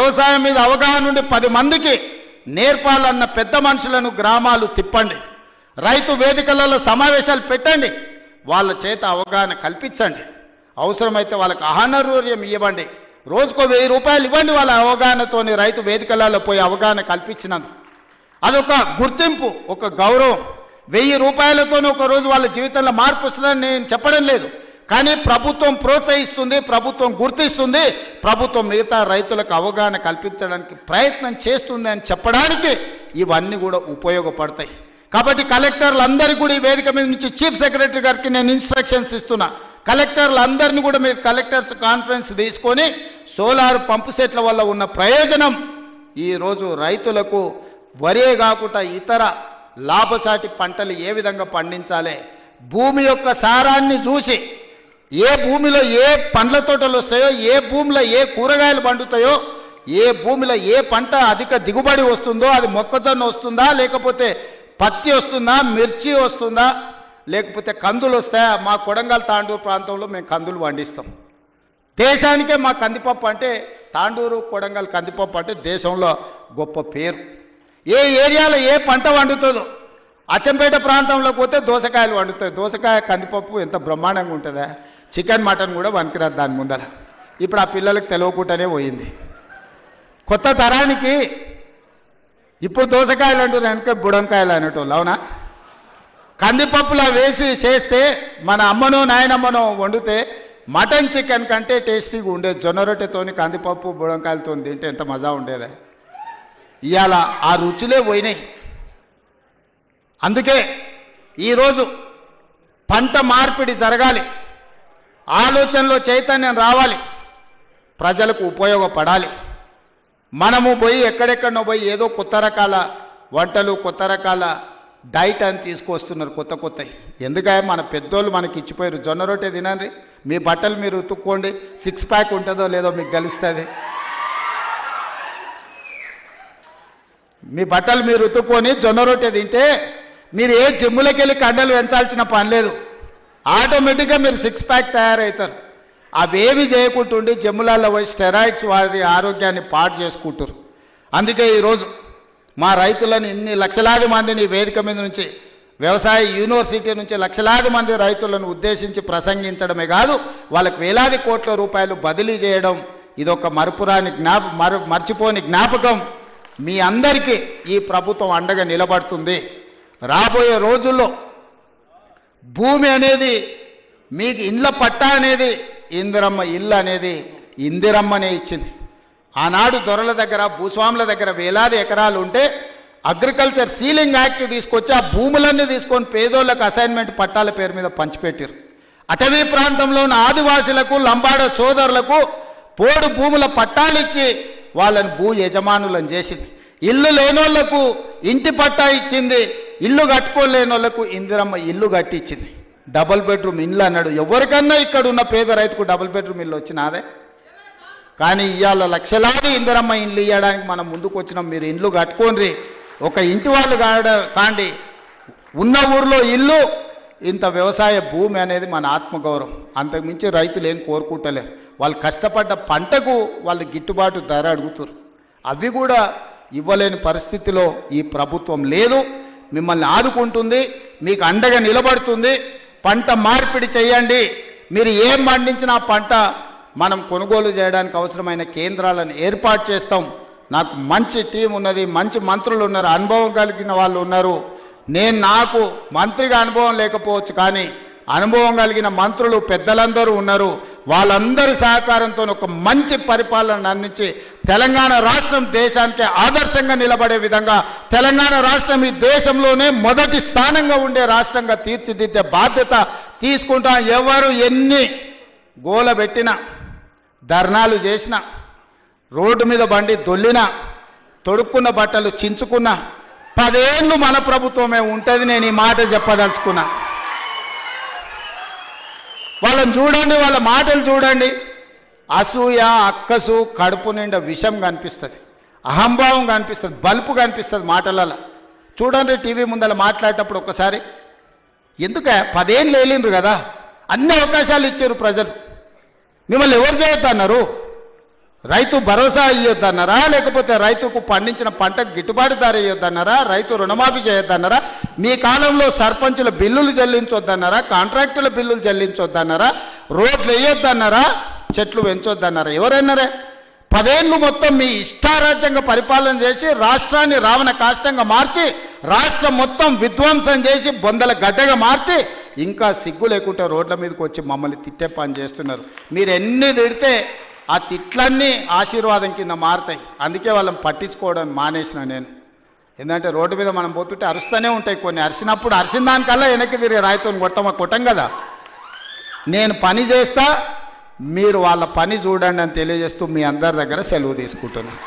వ్యవసాయం మీద అవగాహన ఉండి 10 మందికి నేర్పాలన్న పెద్ద మనుషులను గ్రామాలు తిప్పండి. రైతు వేదికలలో సమావేశాలు పెట్టండి. వాళ్ళ చేత అవగాహన కల్పించండి. అవసరమైతే వాళ్ళకి ఆహారూర్యం ఇవ్వండి. రోజుకో 1000 రూపాయలు ఇవ్వండి. వాళ్ళ అవగాహనతోని రైతు వేదికలలో పోయి అవగాహన కల్పించినందుకు అదొక గుర్తింపు, ఒక గౌరవం. 1000 రూపాయలతోనే ఒక రోజు వాళ్ళ జీవితంలో మార్పు వస్తుందని నేను చెప్పడం లేదు. కానీ ప్రభుత్వం ప్రోత్సహిస్తుంది, ప్రభుత్వం గుర్తిస్తుంది, ప్రభుత్వం మిగతా రైతులకు అవగాహన కల్పించడానికి ప్రయత్నం చేస్తుంది అని చెప్పడానికి ఇవన్నీ కూడా ఉపయోగపడతాయి. కాబట్టి కలెక్టర్లందరికీ కూడా ఈ వేదిక మీద నుంచి చీఫ్ సెక్రటరీ గారికి నేను ఇన్స్ట్రక్షన్స్ ఇస్తున్నా. కలెక్టర్లందరినీ కూడా మీరు కలెక్టర్స్ కాన్ఫరెన్స్ తీసుకొని సోలార్ పంపు సెట్ల వల్ల ఉన్న ప్రయోజనం ఈరోజు రైతులకు వరే కాకుండా ఇతర లాభసాటి పంటలు ఏ విధంగా పండించాలి, భూమి యొక్క సారాన్ని చూసి ఏ భూమిలో ఏ పండ్ల తోటలు వస్తాయో, ఏ భూమిలో ఏ కూరగాయలు పండుతాయో, ఏ భూమిలో ఏ పంట అధిక దిగుబడి వస్తుందో, అది మొక్కజొన్న వస్తుందా, లేకపోతే పత్తి వస్తుందా, మిర్చి వస్తుందా, లేకపోతే కందులు వస్తాయా. మా కొడంగల్ తాండూరు ప్రాంతంలో మేము కందులు పండిస్తాం. దేశానికే మా కందిపప్పు అంటే, తాండూరు కొడంగల్ కందిపప్పు అంటే దేశంలో గొప్ప పేరు. ఏ ఏరియాలో ఏ పంట వండుతుందో, అచ్చంపేట ప్రాంతంలోకి పోతే దోసకాయలు వండుతాయి. దోసకాయ కందిపప్పు ఎంత బ్రహ్మాండంగా ఉంటుందా. చికెన్ మటన్ కూడా వనికిరాదు దాని ముందర. ఇప్పుడు ఆ పిల్లలకు తెలియకుండానే పోయింది. కొత్త తరానికి ఇప్పుడు దోసకాయలు అంటున్నారు, వెనక బుడంకాయలు అనేటోళ్ళు. అవునా? కందిపప్పులా వేసి చేస్తే మన అమ్మనో నాయనమ్మనో వండితే మటన్ చికెన్ కంటే టేస్టీగా ఉండేది. జొన్న రొట్టెతోని కందిపప్పు బుడంకాయలతో తింటే ఎంత మజా ఉండేదా. ఇవాళ ఆ రుచులే పోయినాయి. అందుకే ఈరోజు పంట మార్పిడి జరగాలి, ఆలోచనలో చైతన్యం రావాలి, ప్రజలకు ఉపయోగపడాలి. మనము పోయి ఎక్కడెక్కడనో పోయి ఏదో కొత్త రకాల వంటలు, కొత్త రకాల డైట్ అని తీసుకొస్తున్నారు కొత్త కొత్తవి. ఎందుకంటే మన పెద్దోళ్ళు మనకి ఇచ్చిపోయారు. జొన్న రొట్టె తినండి, మీ బట్టలు మీరు ఉతుక్కోండి, 6 ప్యాక్ ఉంటుందో లేదో మీకు తెలుస్తుంది. మీ బట్టలు మీరు ఉతుక్కొని జొన్న రొట్టె తింటే మీరు ఏ జిమ్ములకి వెళ్ళి కండలు పెంచాల్సిన పని లేదు. ఆటోమేటిక్గా మీరు 6 ప్యాక్ తయారవుతారు. అవేవి చేయకుంటుండి జిమ్ములలో పోయి స్టెరాయిడ్స్ వారి ఆరోగ్యాన్ని పాడు చేసుకుంటారు. అందుకే ఈరోజు మా రైతులను ఇన్ని లక్షలాది మందిని వేదిక మీద నుంచి, వ్యవసాయ యూనివర్సిటీ నుంచి లక్షలాది మంది రైతులను ఉద్దేశించి ప్రసంగించడమే కాదు, వాళ్ళకి వేలాది కోట్ల రూపాయలు బదిలీ చేయడం ఇదొక మర్చిపోని జ్ఞాపకం. మీ అందరికీ ఈ ప్రభుత్వం అండగా నిలబడుతుంది. రాబోయే రోజుల్లో భూమి అనేది మీకు ఇండ్ల పట్టా అనేది ఇందిరమ్మ ఇల్లు అనేది ఇందిరమ్మనే ఇచ్చింది. ఆనాడు దొరల దగ్గర, భూస్వాముల దగ్గర వేలాది ఎకరాలు ఉంటే అగ్రికల్చర్ సీలింగ్ యాక్ట్ తీసుకొచ్చి ఆ భూములన్నీ తీసుకొని పేదోళ్లకు అసైన్మెంట్ పట్టాల పేరు మీద పంచిపెట్టారు. అటవీ ప్రాంతంలో ఉన్న ఆదివాసులకు, లంబాడ సోదరులకు పోడు భూముల పట్టాలు ఇచ్చి వాళ్ళని భూ యజమానులను చేసింది. ఇల్లు లేనోళ్లకు ఇంటి పట్టా ఇచ్చింది, ఇల్లు కట్టుకోలేని వాళ్ళకు ఇందిరమ్మ ఇల్లు కట్టించింది. డబుల్ బెడ్రూమ్ ఇల్లు అన్నాడు. ఎవరికన్నా ఇక్కడ ఉన్న పేద రైతుకు డబుల్ బెడ్రూమ్ ఇల్లు వచ్చినాదే. కానీ ఇవాళ లక్షలాది ఇందిరమ్మ ఇల్లు ఇవ్వడానికి మనం ముందుకు వచ్చినాం. మీరు ఇండ్లు కట్టుకోండి, ఒక ఇంటి వాళ్ళు కాండి. ఉన్న ఊరిలో ఇల్లు, ఇంత వ్యవసాయ భూమి అనేది మన ఆత్మగౌరవం. అంతకుమించి రైతులు ఏం కోరుకుంటలేరు. వాళ్ళు కష్టపడ్డ పంటకు వాళ్ళు గిట్టుబాటు ధర అడుగుతారు. అవి కూడా ఇవ్వలేని పరిస్థితిలో ఈ ప్రభుత్వం లేదు. మిమ్మల్ని ఆదుకుంటుంది, మీకు అండగా నిలబడుతుంది. పంట మార్పిడి చేయండి. మీరు ఏం పండించినా పంట మనం కొనుగోలు చేయడానికి అవసరమైన కేంద్రాలను ఏర్పాటు చేస్తాం. నాకు మంచి టీం ఉన్నది, మంచి మంత్రులు ఉన్నారు, అనుభవం కలిగిన వాళ్ళు ఉన్నారు. నాకు మంత్రిగా అనుభవం లేకపోవచ్చు, కానీ అనుభవం కలిగిన మంత్రులు పెద్దలందరూ ఉన్నారు. వాళ్ళందరి సహకారంతో ఒక మంచి పరిపాలన అందించి తెలంగాణ రాష్ట్రం దేశానికి ఆదర్శంగా నిలబడే విధంగా, తెలంగాణ రాష్ట్రం ఈ దేశంలోనే మొదటి స్థానంగా ఉండే రాష్ట్రంగా తీర్చిదిద్దే బాధ్యత తీసుకుంటాం. ఎవరు ఎన్ని గోల పెట్టినా, ధర్నాలు చేసినా, రోడ్డు మీద బండి దొల్లినా, తొడుక్కున్న బట్టలు చించుకున్నా 10 ఏళ్ళు మన ప్రభుత్వమే ఉంటుంది. నేను ఈ మాట చెప్పదలుచుకున్నా. వాళ్ళని చూడండి, వాళ్ళ మాటలు చూడండి. అసూయ, అక్కసు, కడుపు నిండా విషం కనిపిస్తుంది, అహంభావం కనిపిస్తుంది, బల్పు కనిపిస్తుంది మాటలలో. చూడండి టీవీ ముందర మాట్లాడేటప్పుడు ఒక్కసారి. ఎందుక 10 ఏళ్ళు వెళ్ళిండ్రు కదా, అన్ని అవకాశాలు ఇచ్చారు ప్రజలు. మిమ్మల్ని ఎవరు చేయొద్దన్నారు? రైతు భరోసా ఇవ్వద్దన్నారా, లేకపోతే రైతుకు పండించిన పంటకు గిట్టుబాటు ధర ఇవ్వద్దన్నారా, రైతు రుణమాఫీ చేయొద్దన్నారా, మీ కాలంలో సర్పంచుల బిల్లులు చెల్లించొద్దన్నారా, కాంట్రాక్టుల బిల్లులు చెల్లించొద్దన్నారా, రోడ్లు వేయొద్దన్నారా, చెట్లు పెంచొద్దన్నారా? ఎవరన్నారే? 10 ఏళ్ళు మొత్తం మీ ఇష్టారాజ్యంగా పరిపాలన చేసి రాష్ట్రాన్ని రావణ కాష్టంగా మార్చి రాష్ట్రం మొత్తం విధ్వంసం చేసి బొందల గడ్డగా మార్చి ఇంకా సిగ్గు లేకుంటే రోడ్ల మీదకి వచ్చి మమ్మల్ని తిట్టే పని చేస్తున్నారు. మీరు ఎన్ని తిడితే ఆ తిట్లన్నీ ఆశీర్వాదం కింద మారుతాయి. అందుకే వాళ్ళని పట్టించుకోవడం మానేసిన నేను. ఎందుకంటే రోడ్డు మీద మనం పోతుంటే అరుస్తూనే ఉంటాయి కొన్ని. అరిసినప్పుడు అరిసిన దానికల్లా వెనక్కి తిరిగి రాయితో కొట్టం కదా. నేను పని చేస్తా, మీరు వాళ్ళ పని చూడండి అని తెలియజేస్తూ మీ అందరి దగ్గర సెలవు తీసుకుంటున్నాను.